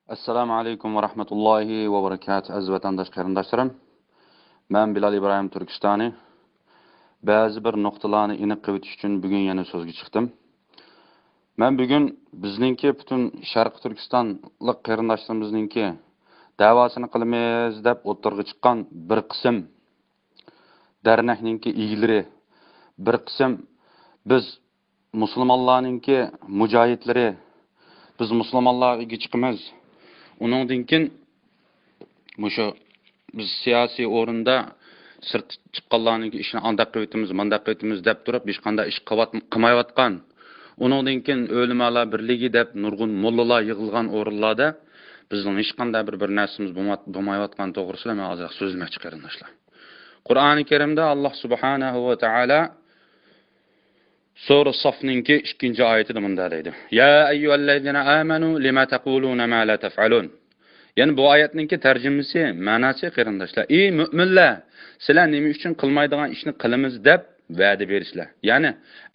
Assalamu alaykum va rahmatullohi va barakatuh aziz vatandosh qarindoshlarim. Men Bilal İbrahim Turkistani. Ba'zi bir nuqtalarni aniq qilib o'tish uchun bugun yana so'zga chiqdim. Men bugun bizningki butun Sharq Turkistonlik qarindoshlarimizninki da'vosini qilamiz deb o'tirg'i chiqqan bir qism dernekninki egilari, bir qism biz musulmonlarninki mujohidlari, biz musulmonlarga chiqamiz. Onundan keyin mushu biz siyosiy o'rinda sirt chiqqanlarning ishini andaq qilib mandaq qilib deb turib hech qanday ish qilmayotgan. Onundan keyin o'limalar birligi deb nurg'un mollalar yig'ilgan o'rinlarda bizning hech qanday bir narsamiz bo'lmayotgan to'g'risida men hozir so'zlamoqchi qarindoshlar. Qur'oni Karimda Alloh subhanahu va taolo Sura Safninki 2-oyatida bunday deydi. Ya ayyuhallazina amanu lima taquluna ma la taf'alun. Yani bu oyatninki tarjimasi, ma'nosi qarindoshlar. Ey mu'minlar, sizlar nima uchun qilmaydigan ishni qilamiz deb va'da berisizlar. Ya'ni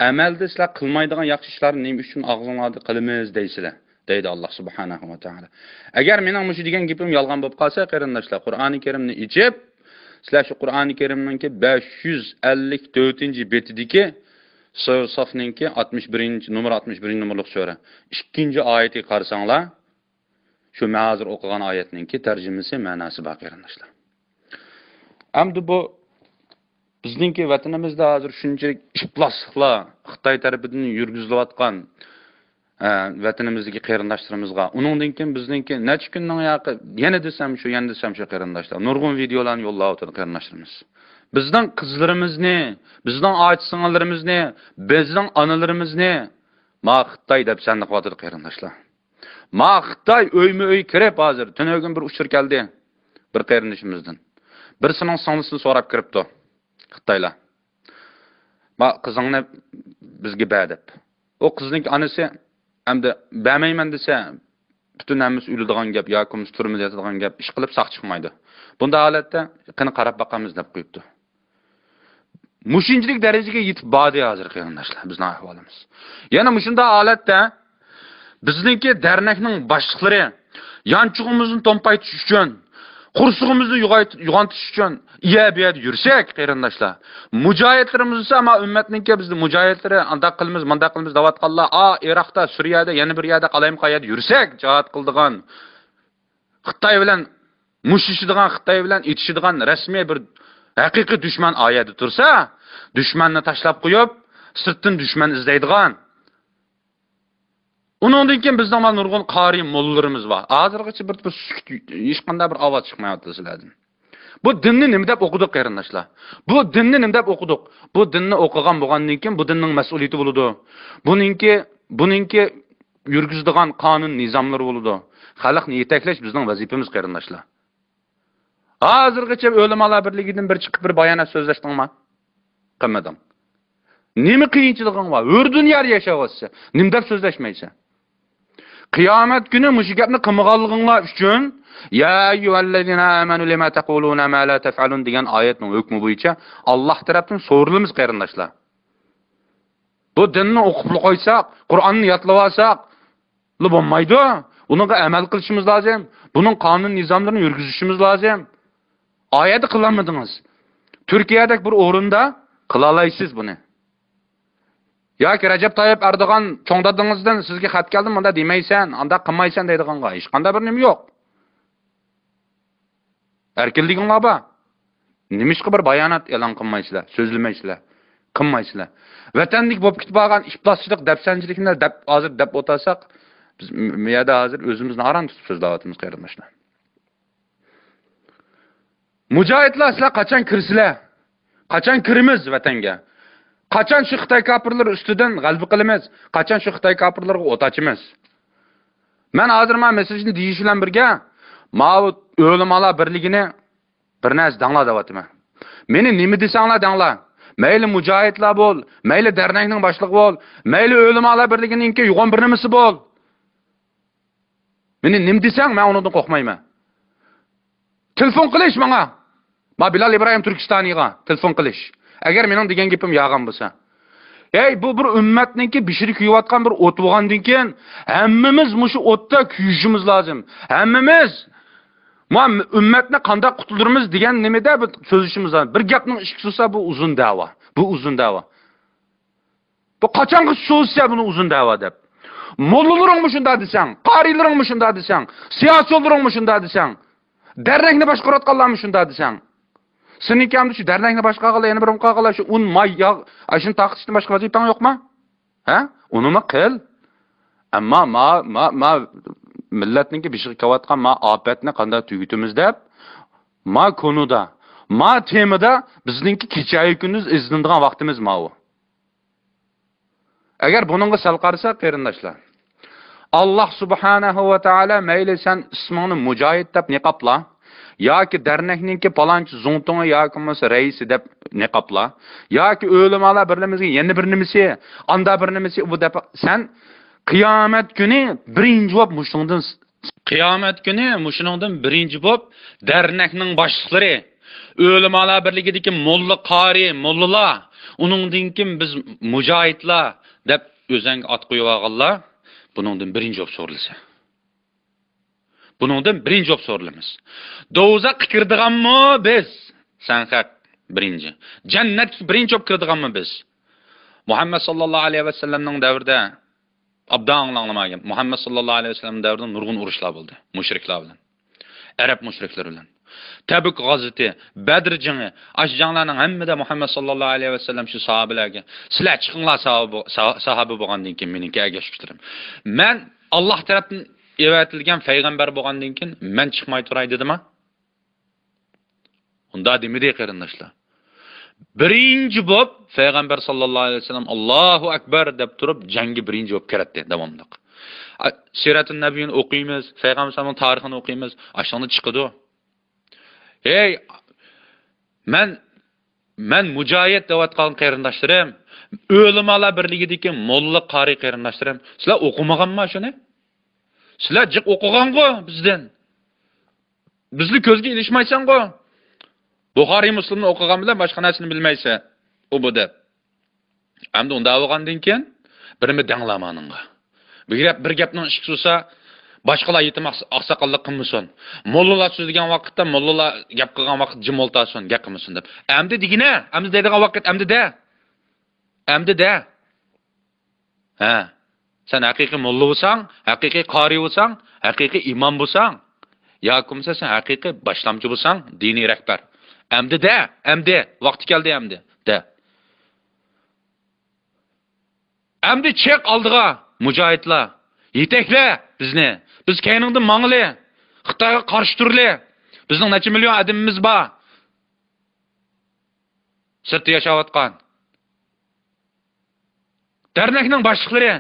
amalda sizlar qilmaydigan yaxshi ishlarni nima uchun og'zingizda qilamiz deysizlar, deydi Alloh subhanahu va taolo. Agar mening mush degan gapim yolg'on bo'lib qolsa, qarindoshlar, Qur'oni Karimni ichib, sizlar shu Qur'oni Karimninki 554-betidagi Sura Safninki 61 numaralık sura. 2-oyatga qarasanglar, şu ma'zur o'qigan oyatninki tarjimasi, ma'nosi bor qarindoshlar. Hamda bu bizningki vatanimizda hozir shunchalik iflosliklar Xitoy tarafidan yurgizilayotgan vatanimizdagi qarindoshlarimizga, uningdan keyin bizningki necha kunning yoqi yana desam shu qarindoshlar. Nurg'un videolarni yo'llab o'tadi qarindoshlarimiz. Bizning qizlarimizni, bizning ochiqsinlarimizni, bizning onalarimizni Xitoy deb sandiqyotdi qarindoshlar. Xitoy öy kirib hozir tunogin bir uchur keldi bir qarindishimizdan. Birisining sonlisini so'rab kiribdi Xitoylar. Qizingni bizga ber deb. O qizning onasi hamda bermayman desa butun hammasi o'ladigan gap yoki turmada yotadigan gap ish qilib saq chiqmaydi. Bunda holatda qani qarab boqamiz deb qo'yibdi. Mushinchilik darajaga yetib bordi hozir qarindoshlar bizning ahvolimiz. Yana mushunda holatda bizningki dernekning boshliqlari yanchug'imizni to'mpaytish uchun, qursug'imizni yo'g'ontish uchun iyabiyat yursak qarindoshlar. Mujohidlarimiz esa ama ummatninki bizni mujohidlari andaq qilamiz, mandaq qilamiz davatqanlar, Iroqda, Suriyada, yana bir yerda qalayim qayerda yursak, jihad qildigan Xitoy bilan mushishadigan, Xitoy bilan etishadigan rasmiy bir haqiqiy dushman oyati tursa, dushmanni tashlab qo'yib, sirtdan dushman izlaydigan. Uningdan keyin bizning nurg'un qori mollalarimiz bor. Hozirgacha bir hech qanday bir ovoz chiqmayapti sizlardan. Bu dinni nima deb o'qidik qarindoshlar? Bu dinni nima deb o'qidik? Bu dinni o'qigan bo'lgandan keyin bu dinning mas'uliyati bo'ladi. Buningki yurgizadigan qonun nizomlari bo'ladi. Xalqni yetaklash bizning vazifamiz qarindoshlar. Hozirgacha o'limalar birligidan bir chiqib bir bayonot so'zlashdingmi? Qilmadim. Nima qiyinchiliging bor? O'rdun yer yashayapsa, nima deb so'zlashmaysan? Qiyomat kuni mush gapni qilmaganliginglar uchun ya ayyuhallazina amanu lima taquluna ma la taf'alun degan oyatning hukmi bo'yicha Alloh tarafdan so'rilamiz qarindoshlar. Bu dinni o'qib qo'ysak, Qur'onni yodlab olsak, bo'lmaydi. Unga amal qilishimiz lozim. Buning qonun nizomlarini yurgizishimiz lozim. Oyatni qilolmadingiz. Turkiyadagi bir o'rinda qila olaysiz buni. Yoki Recep Tayyip Erdoğan çoğdadığınızdan sizge xat geldim bunda demeysen, anda qilmaysan deydiğinga hech qanday bir nima yo'q. Erkinliginglar bor. Nimishqa bir bayonot e'lon qilmaysizlar, so'zlamaysizlar, qilmaysizlar. Vatanlik bo'lib ketib qolgan ifloschilik, dafsanchilikni deb hozir deb o'tasak, biz bu yerda hozir o'zimizni aran tutib so'zlayapmiz qarindoshlar. Mujohidlar sizlar qachon kirsizlar? Qachon kirimiz vatanga? Qachon shu Xitoy kafirlari ustidan g'alaba qilamiz? Qachon shu Xitoy kafirlarga o't ochamiz? Men hozir mesajni deyish bilan birga ma'bud o'limalar birligini bir narsa danglar deyapman. Meni nima desanglar danglar. Mayli mujohidlar bo'l, mayli dernekning boshlig'i bo'l, mayli o'limalar birligininki yo'g'on bir nimasi bo'l. Meni nima desang, men undan qo'rqmayman. Telefon qilish menga. Ma Bilal İbrahim Turkistoniga telefon qilish. Agar mening degan gapim yog'an bo'lsa. Ey bu bir ümmetninki pişirib kuyayotgan bir o't bo'lgandan keyin hammamiz mushu o'tda kuyishimiz lozim. Hammamiz ma ummatni qanday qutuldiramiz degan nimada bir so'zishimiz lozim. Bir gapning ish tutsa bu uzun da'vo. Bu uzun da'vo. Bu qachonga so'zsa buni uzun da'vo deb. Mollalaring shunda desang, qarilaring shunda desang, siyosatchilaring shunda desang, darrakni boshqarayotganlar shunda desang. Senin kamda şu dernekni başka qala, yana birim qala şu un may yağ, aşın taqtishdan başqa vazipan yo'qmi? Ha? Unimi qil. Ammo ma millatninki bishig qilayotgan ma ofatni qanday tugitimiz deb ma konuda, ma temada bizninki kechayi kunduz izlanadigan vaqtimiz ma u. Agar buningga sal qarasak, qarindoshlar. Allah subhanahu va taala mayli sen ismingni mujohid deb niqobla, yoki dernekninki palonchi zuntonga yoki bo'lmasa raisi deb niqobla, yoki o'limalar birlimizga yana bir nimasi, anda bir nimasi bu deb sen qiyomat kuni birinchi bo'lib mushundan qiyomat kuni mushundan birinchi bo'lib dernekning boshliqlari, o'limalar birligidagi molla qori, mollalar, uningdan kim biz mujohidlar deb o'zang ot qo'yib olganlar, buningdan birinchi bo'lib so'rilsa. Buningdan birinchi bo'lib so'rilamiz. Do'zax kirdiganmi biz? Sen haq birinchi. Jannatga birinchi bo'lib kirdiganmi biz? Muhammad sallallohu alayhi va sallamning davrida abdan anglamagan. Muhammad sallallohu alayhi va sallam davrida nurg'un urushlar bo'ldi, mushriklar bilan. Arab mushriklar bilan. Tabuk g'azoti, Badr jangi, ash janglarning hammada Muhammad sallallohu alayhi va sallam shu sahobalarga, sizlar chiqinglar sahoba bo'lgandan keyin meniki agashishtirim. Men Alloh tarafdan evatilgan payg'ambar bo'lgandan keyin men chiqmay turay dedimi? Unda demidi qarindoshlar. Birinchi bo'lib payg'ambar sallallohu alayhi vasallam Allohu akbar deb turib jangga birinchi bo'lib kiratdi davomli. Siratun nabiyni o'qiymiz, payg'ambarning tarixini o'qiymiz, ashuni chiqadi. Hey, men mujohid deyotgan qarindoshlarim, o'limalar birligidagi molla qori qarindoshlarim, sizlar o'qimaganmi shuni? Sizlar jiq o'qigan-ku bizdan. Bizni ko'zga ilishmaysan-ku. Buxoriy Muslimni o'qigan bilan boshqa narsani bilmaysa, u bu deb. Hamda unda bo'lgandan keyin birimi danglamaninga. Bir gapning ish tutsa, boshqalar yetim oqsoqollik qilmasin. Mollalar so'zlagan vaqtda mollalar gap qilgan vaqt jim o'ltasin, gap qilmasin deb. Hamda digina, hamda deydigan vaqt hamda da. Hamda da. Ha. Sen haqiqiy molla bo'lsang, haqiqiy qori bo'lsang, haqiqiy imom bo'lsang, yoki sen haqiqiy boshlamchi bo'lsang, diniy rahbar. Amdi da, amdi, vaqti keldi amdi. Da. Amdi chek oldiga mujohidlar, yetakla bizni. Biz kayningdan mangli, Xitoyga qarshi turli. Bizning necha million odamimiz bor. Sirtda yashayotgan. Dernekning boshliqlari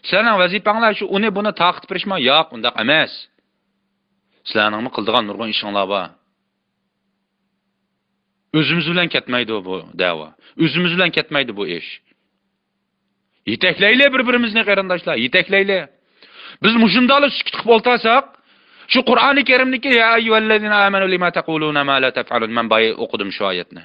sizlarning vazifanglar shu uni buni taqib berishma, yo'q, undaq emas. Sizlarning qildigan nurg'un ishinglar bor. O'zimiz bilan ketmaydi bu da'vo. O'zimiz bilan ketmaydi bu ish. Yetaklayli bir-birimizni qarindoshlar, yetaklayli. Biz mushundali sukut qilib o'ltasak, shu Qur'oni Karimniki ya ayyuhallazina amanu lima taquluna ma la taf'alun man bay o'qidim shu oyatni.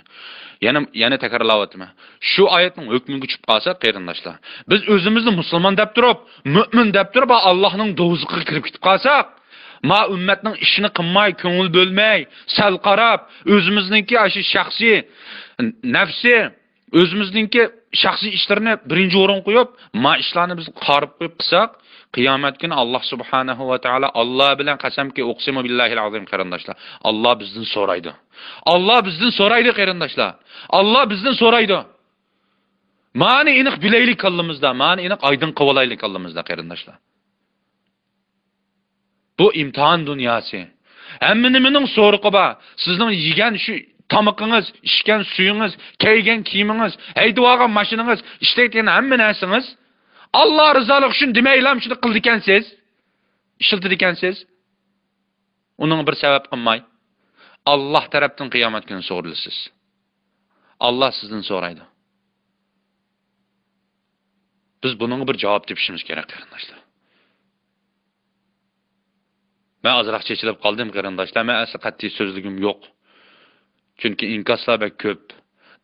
Yana takrorlayapman. Shu oyatning hukmiga tushib qolsa qarindoshlar, biz o'zimizni musulmon deb turib, mu'min deb turib Allohning do'ziga kirib ketib qolsak, ma ummatning ishini qilmay, ko'ngil bo'lmay, sal qarab, o'zimizningki ashi shaxsiy nafsi, o'zimizningki shaxsiy ishlarini birinchi o'rin qo'yib, ma ishlarni biz qarib qo'yib qilsak, qiyomat kuni Alloh subhanahu va taolo Alloh bilan qasamki, uqsimu billahil azim qarindoshlar. Alloh bizdan so'raydi. Alloh bizdan so'raydi qarindoshlar. Alloh bizdan so'raydi. Ma'ni aniq bilaylik qalbimizda, ma'ni aniq aydın qavolaylik qalbimizda qarindoshlar. Bu imtihan dünyası. Hemminiminin soruqı ba. Sizin yegan şu tamıqınız, içken suyunuz, kiygen kiyiminiz, haydivagan maşininiz, işleydigan hemmin narsiniz. Allah rızalık üçün demeylam şunu qıldı ekansiz. İşildi ekansiz. Onun bir sebep qilmay. Allah tarafdan qiyomat kuni so'rilasiz. Allah sizdan so'raydi. Biz bunun bir cevap tepişimiz kerak qarindoshlar. Ben azraq çeçilib qaldım qarindoshlar. Men asli qat'iy so'zligim yo'q. Chunki inkaslar bek ko'p.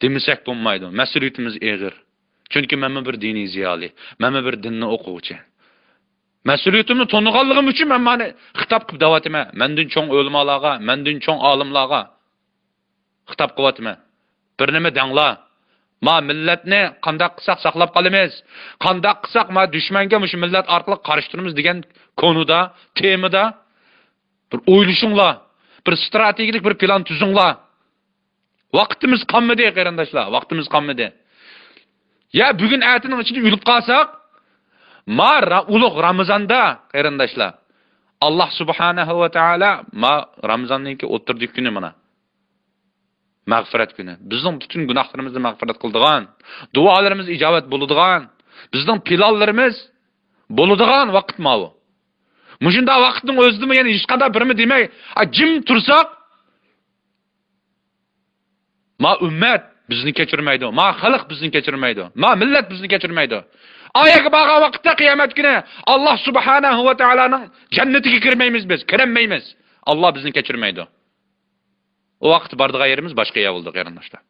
Demisek bo'lmaydi. Mas'uliyatimiz og'ir. Çünki men bir diniy ziyoli, men bir dinni o'quvchi. Mas'uliyatimni to'nig'anligim uchun men meni xitob qilib da'vatime. Mendan cho'ng o'limalarga, mendan cho'ng olimlarga xitob qilyapman. Bir nima danglar. Ma millatni qanday qilsak saqlab qolamiz? Qanday qilsak ma dushmanga mush millat orqali qarshi turamiz degan konuda, temada bir o'ylashinglar, bir strategik bir plan tuzinglar. Vaqtimiz qolmadi, qarindoshlar, vaqtimiz qolmadi. Ya bugun aytining ichida yulib qolsak, ma ulug' Ramazonda, qarindoshlar, Alloh subhanahu va taolo ma Ramazonniki o'tirdik kuni mana. Mag'firat kuni. Bizning butun gunohlarimizni mag'firat qildigan, duolarimiz ijobat bo'ladigan, bizning planlarimiz bo'ladigan vaqt ma bu. Mushunda vaqtning o'zida yana hech qanday birmi demay, jim tursak, ma ummat bizni kechirmaydi, ma xalq bizni kechirmaydi, ma millat bizni kechirmaydi. Ayaga borgan vaqtda qiyomat kuni Alloh subhanahu va taolaning jannatiga kirmaymiz biz, kirmaymiz. Alloh bizni kechirmaydi. O vaqt bardigan yerimiz boshqa yer bo'ldi, qarindoshlar.